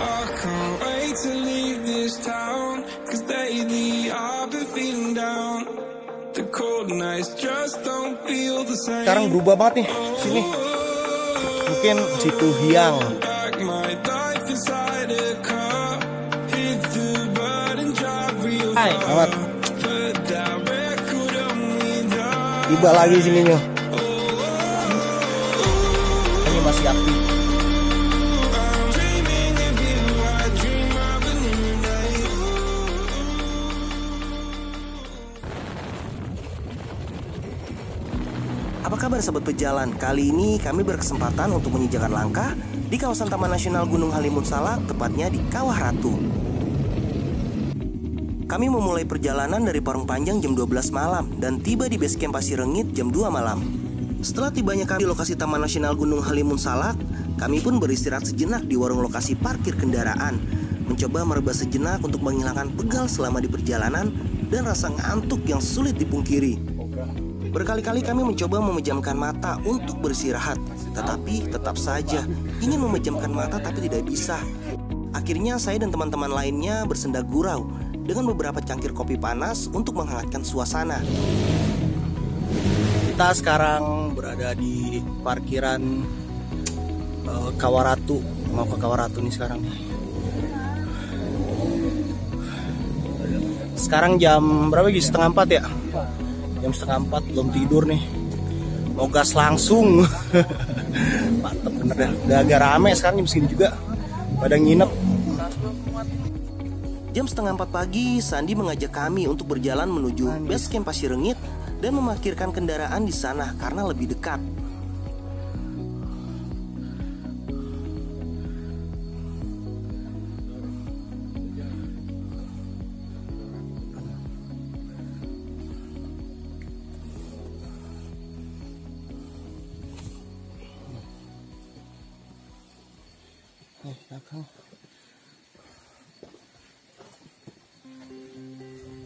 I can't wait to leave this town, 'cause lately I've been feeling down. The cold nights just don't feel the same. Sekarang berubah banget nih sini. Mungkin situ Hiang. Back my life inside a car. Hit the button, drive real far. Amat. Put that record on me down. Tiba lagi sini nyo. Ini masih aktif. Apa kabar sahabat pejalan? Kali ini kami berkesempatan untuk menginjakan langkah di kawasan Taman Nasional Gunung Halimun Salak, tepatnya di Kawah Ratu. Kami memulai perjalanan dari Parung Panjang jam 12 malam dan tiba di base camp Pasir Rengit jam 2 malam. Setelah tibanya kami di lokasi Taman Nasional Gunung Halimun Salak, kami pun beristirahat sejenak di warung lokasi parkir kendaraan, mencoba merebah sejenak untuk menghilangkan pegal selama di perjalanan dan rasa ngantuk yang sulit dipungkiri. Berkali-kali kami mencoba memejamkan mata untuk beristirahat, tetapi tetap saja ingin memejamkan mata tapi tidak bisa. Akhirnya saya dan teman-teman lainnya bersenda gurau dengan beberapa cangkir kopi panas untuk menghangatkan suasana. Kita sekarang berada di parkiran Kawah Ratu. Mau ke Kawah Ratu nih sekarang. Sekarang jam berapa guys? 3:30 ya? Jam 3:30, belum tidur nih. Mau gas langsung. Mantep bener dah. Udah agak rame sekarang jam segini juga. Pada nginep. Jam 3:30 pagi, Sandi mengajak kami untuk berjalan menuju base camp Pasir Rengit dan memarkirkan kendaraan di sana karena lebih dekat.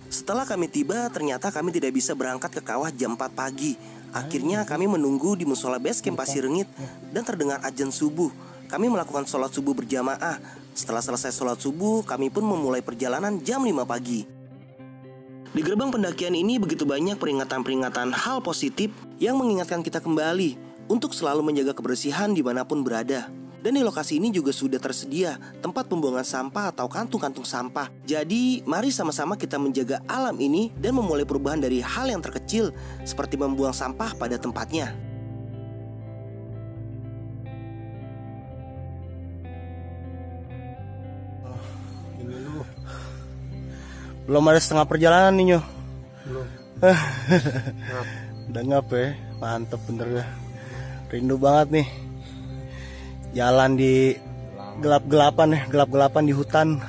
Setelah kami tiba, ternyata kami tidak bisa berangkat ke kawah jam 4 pagi. Akhirnya kami menunggu di musola base camp Pasir Rengit dan terdengar azan subuh. Kami melakukan sholat subuh berjamaah. Setelah selesai sholat subuh, kami pun memulai perjalanan jam 5 pagi. Di gerbang pendakian ini begitu banyak peringatan-peringatan hal positif yang mengingatkan kita kembali untuk selalu menjaga kebersihan dimanapun berada. Dan di lokasi ini juga sudah tersedia tempat pembuangan sampah atau kantung-kantung sampah. Jadi mari sama-sama kita menjaga alam ini dan memulai perubahan dari hal yang terkecil seperti membuang sampah pada tempatnya. Belum ada setengah perjalanan nih Nyo. Belum. Udah ngap ya. Mantep bener dah. Rindu banget nih. Jalan di gelap-gelapan di hutan.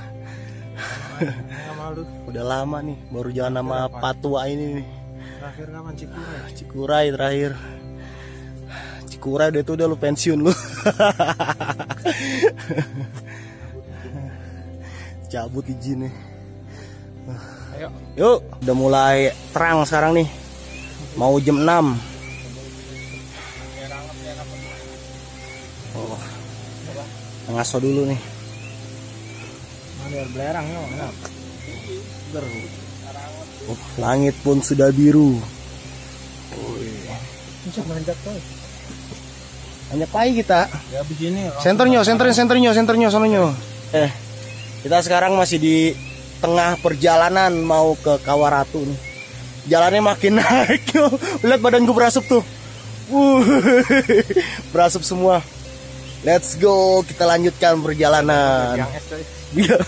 Udah lama nih, baru jalan sama Patua ini nih. Terakhir kapan Cikuray? Cikuray terakhir. Cikuray udah lu pensiun lu. Cabut izin nih. Ayo. Yuk, udah mulai terang sekarang nih. Mau jam 6. Oh. Ngaso dulu nih. Biar belerang ya, enak. Oh, langit pun sudah biru. Bisa manjat tuh. Hanya pai kita. Ya begini. Senternya sononya. Kita sekarang masih di tengah perjalanan mau ke Kawah Ratu nih. Jalannya makin naik. Lihat badan gue berasup tuh. Berasup semua. Let's go, kita lanjutkan perjalanan. Gila,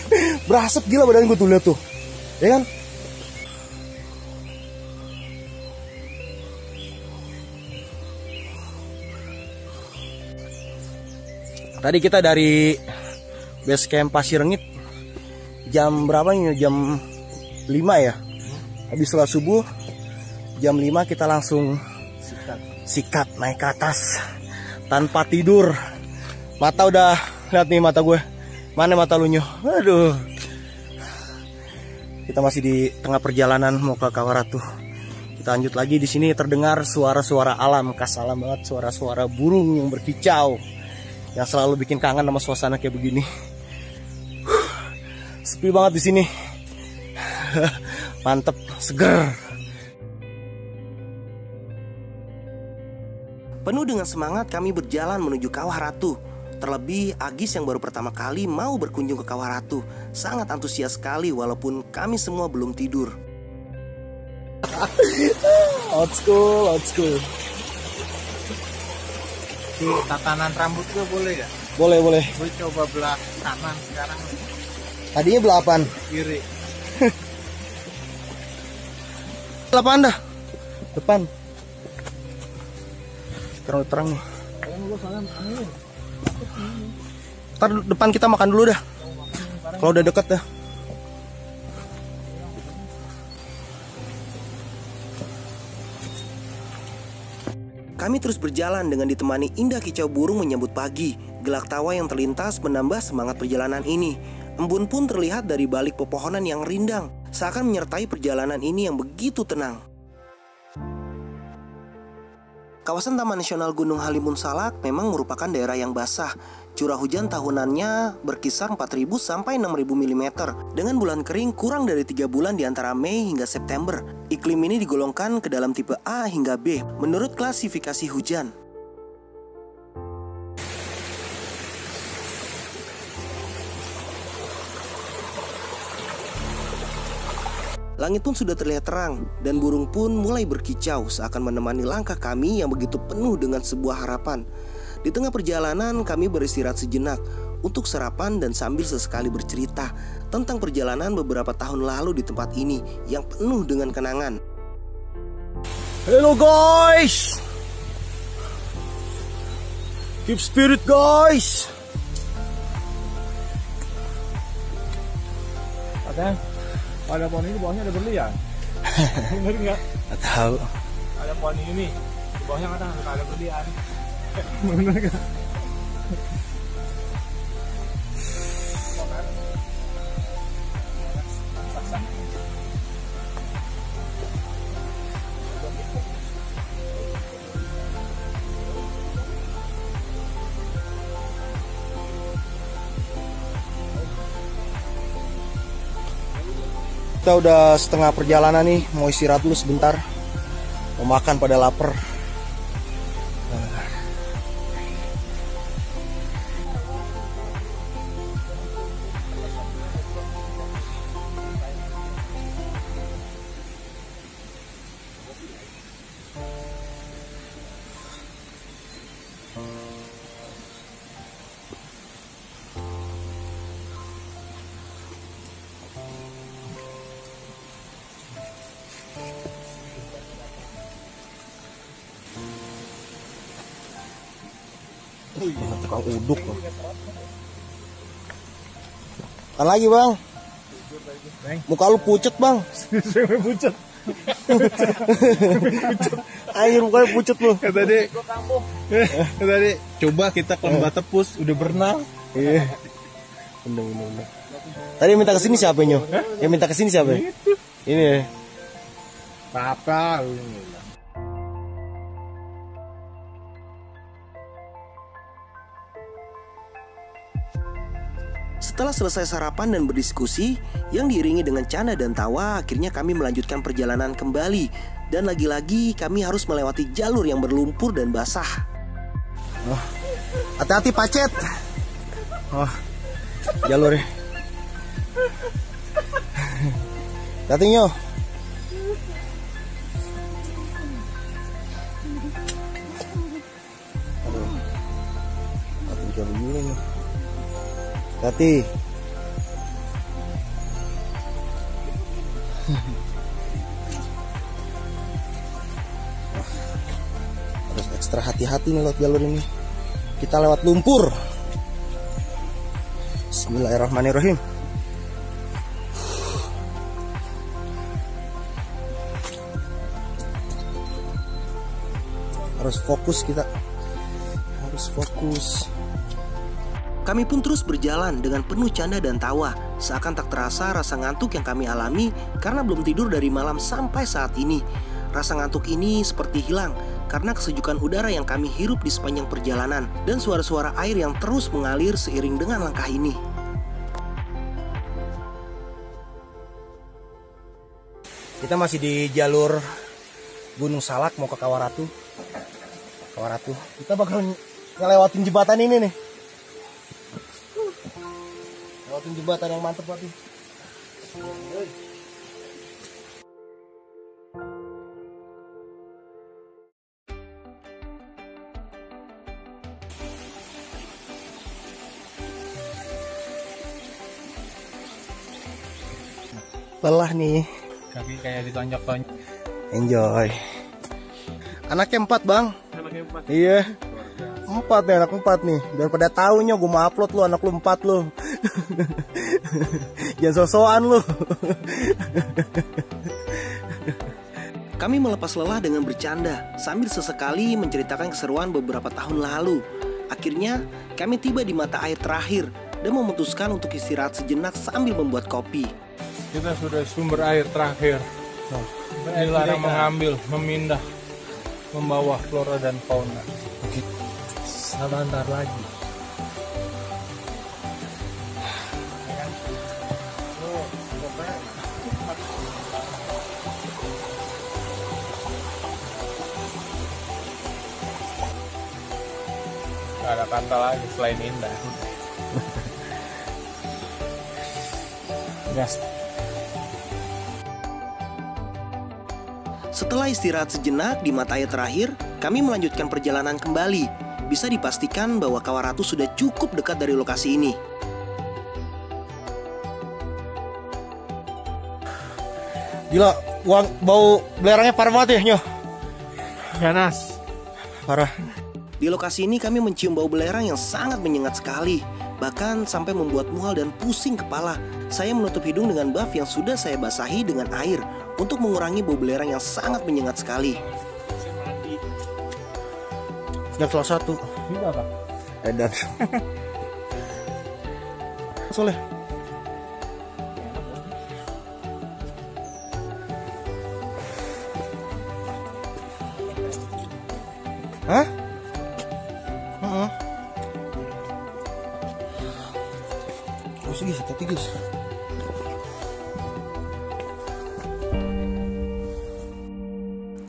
berasap gila badan gue tuh, lihat tuh. Ya kan? Tadi kita dari base camp Pasir Rengit jam berapa nih? Jam 5 ya. Habis sholat subuh jam 5 kita langsung sikat naik ke atas tanpa tidur. Mata udah, lihat nih mata gue. Mana mata lu Nyo? Aduh. Kita masih di tengah perjalanan mau ke Kawah Ratu. Kita lanjut lagi. Di sini terdengar suara-suara alam, khas alam banget, suara-suara burung yang berkicau, yang selalu bikin kangen sama suasana kayak begini. Sepi banget di sini. Mantep, seger. Penuh dengan semangat kami berjalan menuju Kawah Ratu. Terlebih Agis yang baru pertama kali mau berkunjung ke Kawah Ratu sangat antusias sekali walaupun kami semua belum tidur. Old school, old school. Tatanan rambut gue boleh ya? Boleh, boleh. Gue coba belah kanan sekarang. Tadinya belah apaan? Kiri. Belah apaan dah? Depan. Terang nih. Ntar depan kita makan dulu dah. Kalau udah deket dah. Kami terus berjalan dengan ditemani indah kicau burung menyambut pagi. Gelak tawa yang terlintas menambah semangat perjalanan ini. Embun pun terlihat dari balik pepohonan yang rindang, seakan menyertai perjalanan ini yang begitu tenang. Kawasan Taman Nasional Gunung Halimun Salak memang merupakan daerah yang basah. Curah hujan tahunannya berkisar 4.000 sampai 6.000 mm dengan bulan kering kurang dari 3 bulan di antara Mei hingga September. Iklim ini digolongkan ke dalam tipe A hingga B menurut klasifikasi hujan. Langit pun sudah terlihat terang dan burung pun mulai berkicau seakan menemani langkah kami yang begitu penuh dengan sebuah harapan. Di tengah perjalanan kami beristirahat sejenak untuk sarapan dan sambil sesekali bercerita tentang perjalanan beberapa tahun lalu di tempat ini yang penuh dengan kenangan. Hello guys. Keep spirit guys. Ada? Ada pohon ini, bawahnya ada berlian. Bener nggak? Nggak tahu. Ada pohon ini, di bawahnya ada berlian. Bener nggak? Kita udah setengah perjalanan nih, mau istirahat dulu sebentar. Mau makan pada lapar. Tukang uduk loh. Makan lagi bang. Muka lu pucet bang. Pucet. Air mukanya pucet lu. Tadi coba kita ke Lembah Tepus udah berenang. Iya. Bener. Tadi minta kesini siapa nyo? Yang minta kesini siapa? Ini. Papa. Setelah selesai sarapan dan berdiskusi yang diiringi dengan canda dan tawa, akhirnya kami melanjutkan perjalanan kembali. Dan lagi-lagi kami harus melewati jalur yang berlumpur dan basah. Oh, hati-hati pacet. Oh, jalurnya. Hati nyo. Aduh, jalur ini nih. Hati. Harus ekstra hati-hati nih lewat jalur ini. Kita lewat lumpur. Bismillahirrahmanirrahim. Harus fokus kita. Harus fokus. Kami pun terus berjalan dengan penuh canda dan tawa. Seakan tak terasa rasa ngantuk yang kami alami karena belum tidur dari malam sampai saat ini. Rasa ngantuk ini seperti hilang karena kesejukan udara yang kami hirup di sepanjang perjalanan dan suara-suara air yang terus mengalir seiring dengan langkah ini. Kita masih di jalur Gunung Salak mau ke Kawaratu. Kita bakal ngelewatin jembatan ini nih. Lewatin jembatan yang mantep banget nih. Lelah nih. Kaki kayak ditonjok-tonjok. Enjoy. Anaknya 4 bang. Anaknya 4. Iya. 4 nih, anak 4 nih. Daripada taunya gue mau upload lu, anak lu 4 lu. Jangan sosokan lu. Kami melepas lelah dengan bercanda sambil sesekali menceritakan keseruan beberapa tahun lalu. Akhirnya kami tiba di mata air terakhir dan memutuskan untuk istirahat sejenak sambil membuat kopi. Kita sudah sumber air terakhir. Dilarang mengambil, memindah, membawa flora dan fauna. Sebentar lagi. Gak ada kata lagi selain indah. Gas. Setelah istirahat sejenak di mata air terakhir, kami melanjutkan perjalanan kembali. Bisa dipastikan bahwa Kawaratu sudah cukup dekat dari lokasi ini. Gila, bau belerangnya parah banget ya, Nyoh. Ganas. Parah. Di lokasi ini kami mencium bau belerang yang sangat menyengat sekali. Bahkan sampai membuat mual dan pusing kepala. Saya menutup hidung dengan buff yang sudah saya basahi dengan air untuk mengurangi bau belerang yang sangat menyengat sekali. Yang salah satu. Ini apa? Edan. Soleh. Hah? Sige, tati guys.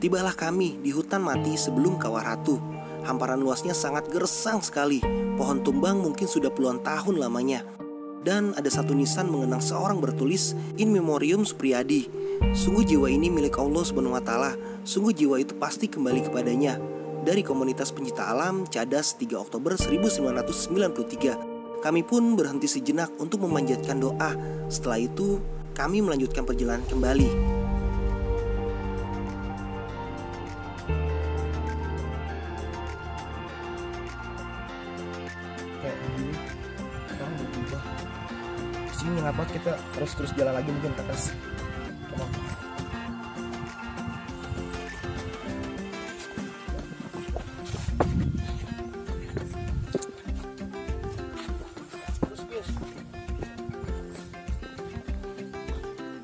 Tibalah kami di hutan mati sebelum Kawaratu. Hamparan luasnya sangat gersang sekali. Pohon tumbang mungkin sudah puluhan tahun lamanya. Dan ada satu nisan mengenang seorang bertulis In Memoriam Supriyadi. Sungguh jiwa ini milik Allah Subhanahu wa Ta'ala. Sungguh jiwa itu pasti kembali kepadanya. Dari komunitas pencinta alam Cadas 3 Oktober 1993. Kami pun berhenti sejenak untuk memanjatkan doa. Setelah itu, kami melanjutkan perjalanan kembali. Kayak begini, sekarang berubah. Sini nggak apa, kita terus jalan lagi mungkin ke atas.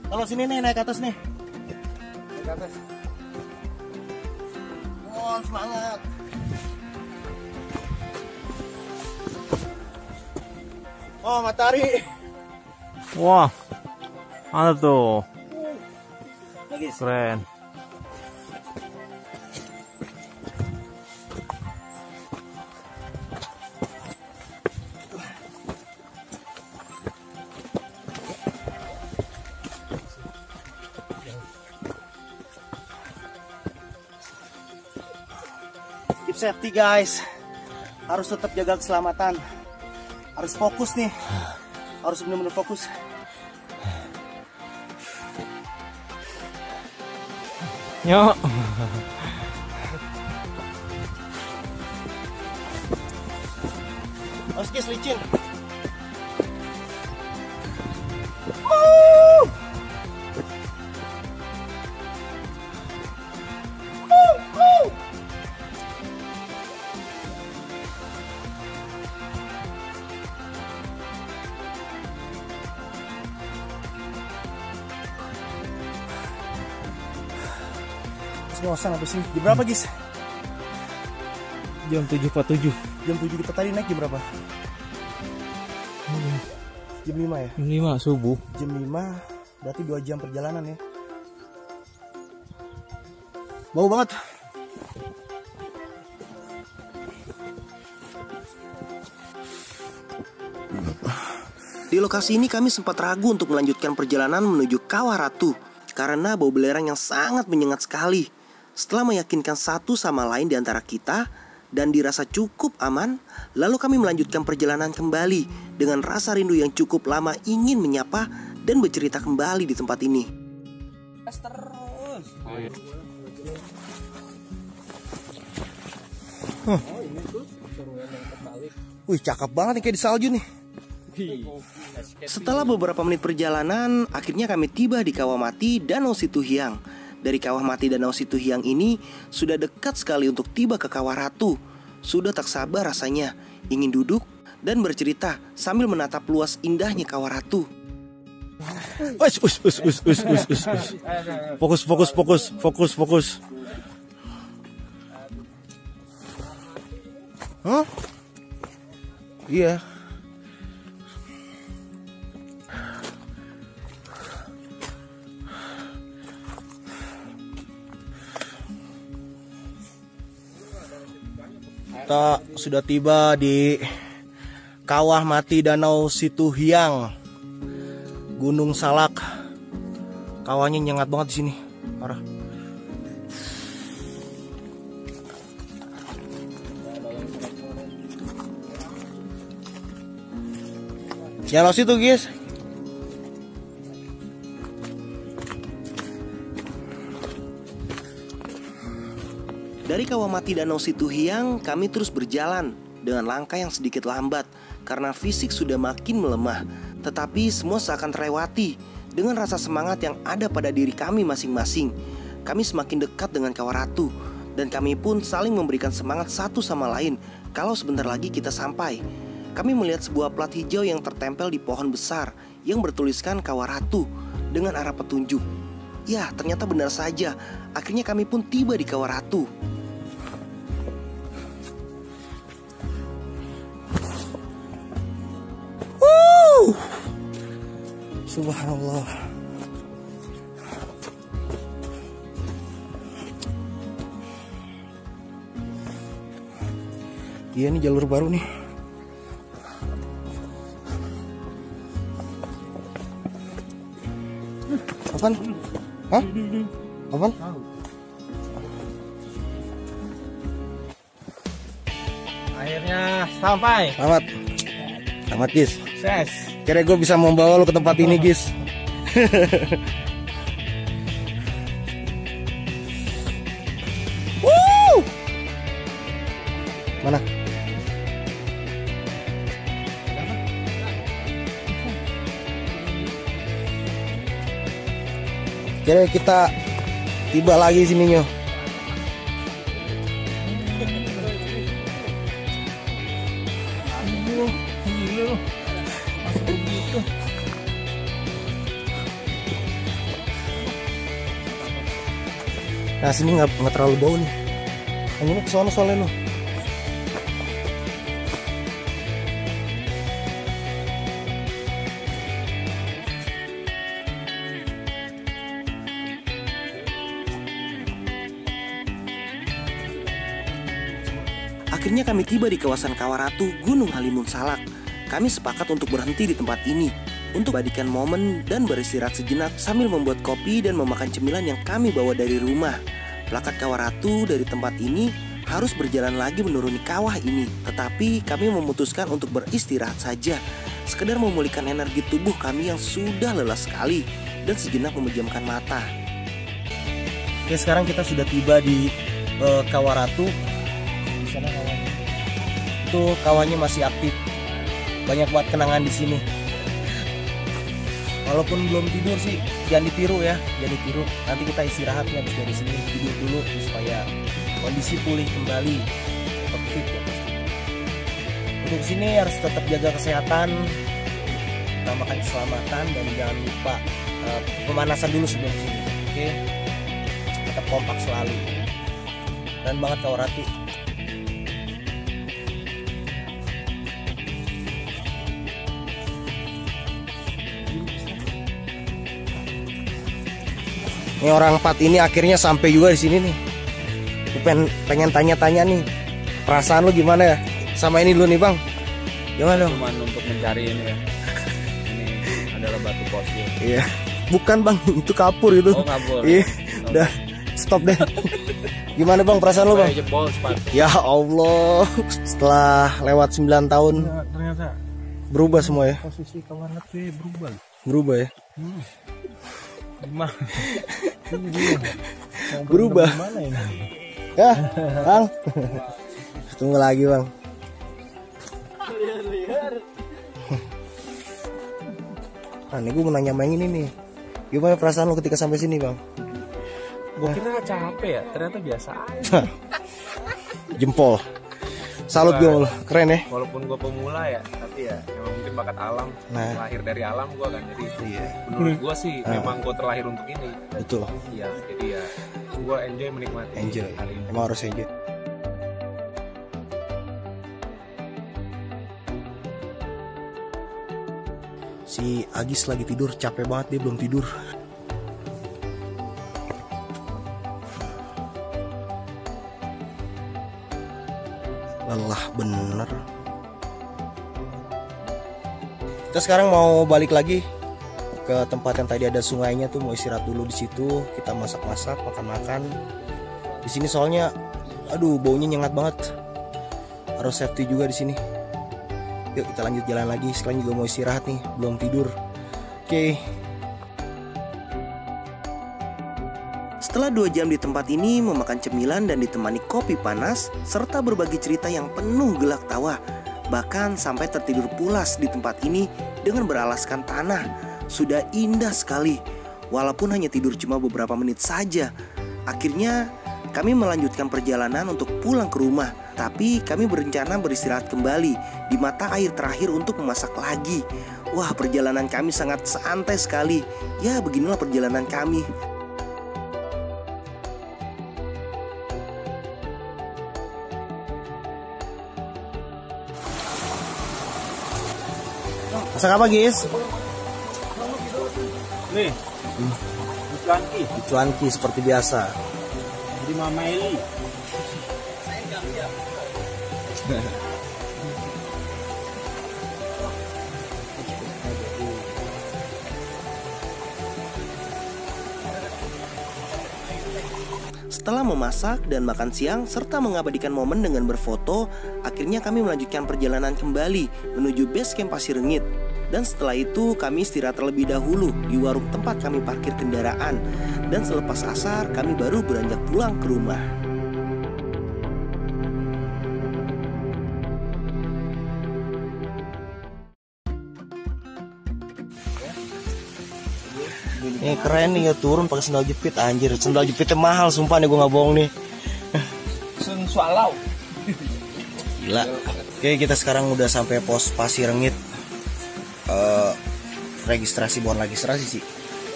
Kalau sini nih naik ke atas nih. Naik ke atas. Mohon semangat. Oh, matahari. Wah, ada tuh. Lagi. Keren. Keep safety guys. Harus tetap jaga keselamatan. Harus fokus nih. Harus benar-benar fokus. Yuk. Harus guys licin. Bosan habis ini. Jam berapa, Gis? Jam 7.47. Jam 7 kita tadi naik jam berapa? Jam 5 ya? Jam 5 subuh. Jam 5 berarti 2 jam perjalanan ya. Bau banget. Di lokasi ini kami sempat ragu untuk melanjutkan perjalanan menuju Kawah Ratu karena bau belerang yang sangat menyengat sekali. Setelah meyakinkan satu sama lain di antara kita dan dirasa cukup aman, lalu kami melanjutkan perjalanan kembali dengan rasa rindu yang cukup lama ingin menyapa dan bercerita kembali di tempat ini. Wih, cakep banget nih kayak di salju nih. Setelah beberapa menit perjalanan, akhirnya kami tiba di Kawah Mati Danau Situhiang. Dari Kawah Mati Danau Situhiang ini sudah dekat sekali untuk tiba ke Kawah Ratu. Sudah tak sabar rasanya ingin duduk dan bercerita sambil menatap luas indahnya Kawah Ratu. Fokus. Hah? Iya. Kita sudah tiba di Kawah Mati Danau Situhiang, Gunung Salak. Kawahnya nyengat banget di sini, parah. Jangan situ, guys. Dari Kawah Mati Danau Situhiang, kami terus berjalan dengan langkah yang sedikit lambat karena fisik sudah makin melemah. Tetapi semua seakan terlewati dengan rasa semangat yang ada pada diri kami masing-masing. Kami semakin dekat dengan Kawah Ratu dan kami pun saling memberikan semangat satu sama lain kalau sebentar lagi kita sampai. Kami melihat sebuah plat hijau yang tertempel di pohon besar yang bertuliskan Kawah Ratu dengan arah petunjuk. Ya, ternyata benar saja. Akhirnya kami pun tiba di Kawah Ratu. Subhanallah. Iya, nih jalur baru nih. Apaan? Hah? Apaan? Akhirnya sampai. Selamat, guys. Ses. Kira gue bisa membawa lo ke tempat ini, guys. Mana? Kira kita tiba lagi sininya. Nah, sini nggak terlalu bau nih. Ini ke sono soalnya lo. Akhirnya kami tiba di kawasan Kawah Ratu, Gunung Halimun Salak. Kami sepakat untuk berhenti di tempat ini untuk abadikan momen dan beristirahat sejenak sambil membuat kopi dan memakan cemilan yang kami bawa dari rumah. Plakat Kawah Ratu dari tempat ini harus berjalan lagi menuruni kawah ini, tetapi kami memutuskan untuk beristirahat saja, sekedar memulihkan energi tubuh kami yang sudah lelah sekali dan sejenak memejamkan mata. Oke, sekarang kita sudah tiba di Kawah Ratu. Di sana kawahnya. Itu kawahnya masih aktif. Banyak banget kenangan di sini. Walaupun belum tidur sih, jangan ditiru ya, jangan ditiru. Nanti kita istirahat nih habis dari sini, tidur dulu supaya kondisi pulih kembali, tetap fit ya pasti. Untuk sini harus tetap jaga kesehatan, utamakan keselamatan dan jangan lupa pemanasan dulu sebelum sini. Oke, tetap kompak selalu. Keren banget Kawah Ratu. Ini orang 4 ini akhirnya sampai juga di sini nih. pengen tanya-tanya nih, perasaan lu gimana ya sama ini dulu nih Bang? Gimana dong? Cuman untuk mencari ini ya. Ini adalah batu fosil. Iya. Bukan Bang, itu kapur itu. Oh kapur. Iya. Udah stop deh. Gimana Bang perasaan lu Bang? Jebol sepatu. Ya Allah, setelah lewat 9 tahun Ternyata berubah semua ya. posisi kawan tuh berubah. Berubah ya. Gimana? Berubah. Mana ini? Ya, Bang. Tunggu lagi Bang. Nah, ini gue mau nanya main ini nih. Gimana perasaan lo ketika sampai sini Bang? Gue kira capek ya, ternyata biasa aja. Jempol. Salut gue, keren ya. Walaupun gue pemula ya, tapi ya memang mungkin bakat alam. Nah. Lahir dari alam gue kan, jadi Iya. menurut gue sih memang gue terlahir untuk ini. Betul. Iya, jadi ya gue enjoy menikmati Enjoy. hari ini. Emang harus enjoy. Si Agis lagi tidur, capek banget dia belum tidur. Lelah bener. Kita sekarang mau balik lagi ke tempat yang tadi ada sungainya tuh, mau istirahat dulu di situ. Kita masak-masak, makan-makan. Di sini soalnya, aduh baunya nyengat banget. Harus safety juga di sini. Yuk kita lanjut jalan lagi. Sekarang juga mau istirahat nih, belum tidur. Oke. Setelah 2 jam di tempat ini memakan cemilan dan ditemani kopi panas serta berbagi cerita yang penuh gelak tawa, bahkan sampai tertidur pulas di tempat ini dengan beralaskan tanah. Sudah indah sekali, walaupun hanya tidur cuma beberapa menit saja. Akhirnya kami melanjutkan perjalanan untuk pulang ke rumah, tapi kami berencana beristirahat kembali di mata air terakhir untuk memasak lagi. Wah, perjalanan kami sangat santai sekali. Ya, beginilah perjalanan kami. Masak apa guys? Nih, cuanki Cuanki seperti biasa. di Mama Eli. Setelah memasak dan makan siang serta mengabadikan momen dengan berfoto, akhirnya kami melanjutkan perjalanan kembali menuju base camp Pasir Rengit. Dan setelah itu kami istirahat terlebih dahulu di warung tempat kami parkir kendaraan. Dan selepas asar kami baru beranjak pulang ke rumah. Ini keren nih ya, turun pakai sendal jepit anjir. Sendal jepitnya mahal sumpah nih, gue nggak bohong nih. Sun Swallow. Gila. Oke, kita sekarang udah sampai pos Pasir Rengit. Registrasi, bukan registrasi sih,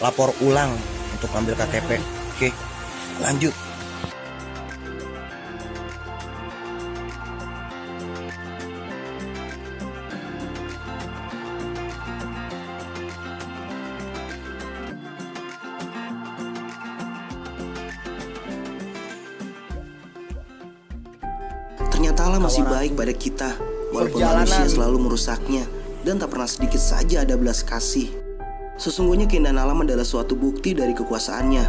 lapor ulang untuk ambil KTP. Oke, lanjut. Ternyata Allah masih baik pada kita, walaupun manusia selalu merusaknya dan tak pernah sedikit saja ada belas kasih. Sesungguhnya keindahan alam adalah suatu bukti dari kekuasaannya.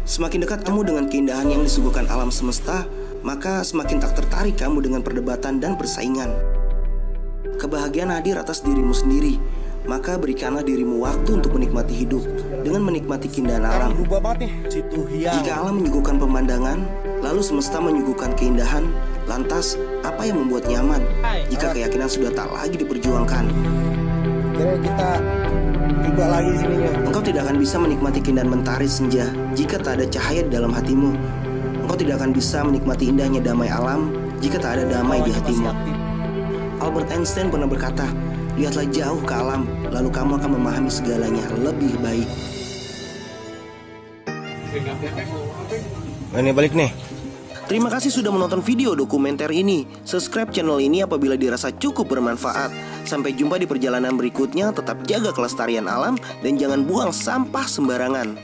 Semakin dekat kamu dengan keindahan yang disuguhkan alam semesta, maka semakin tak tertarik kamu dengan perdebatan dan persaingan. Kebahagiaan hadir atas dirimu sendiri, maka berikanlah dirimu waktu untuk menikmati hidup dengan menikmati keindahan alam. Berubah banget nih, situ hiang. Jika alam menyuguhkan pemandangan, lalu semesta menyuguhkan keindahan, lantas apa yang membuat nyaman jika keyakinan sudah tak lagi diperjuangkan? Kira kita tiba lagi di sininya. Engkau tidak akan bisa menikmati keindahan mentari senja jika tak ada cahaya di dalam hatimu. Engkau tidak akan bisa menikmati indahnya damai alam jika tak ada damai di hatimu. Albert Einstein pernah berkata, lihatlah jauh ke alam, lalu kamu akan memahami segalanya lebih baik. Nah, ini balik nih. Terima kasih sudah menonton video dokumenter ini. Subscribe channel ini apabila dirasa cukup bermanfaat. Sampai jumpa di perjalanan berikutnya. Tetap jaga kelestarian alam dan jangan buang sampah sembarangan.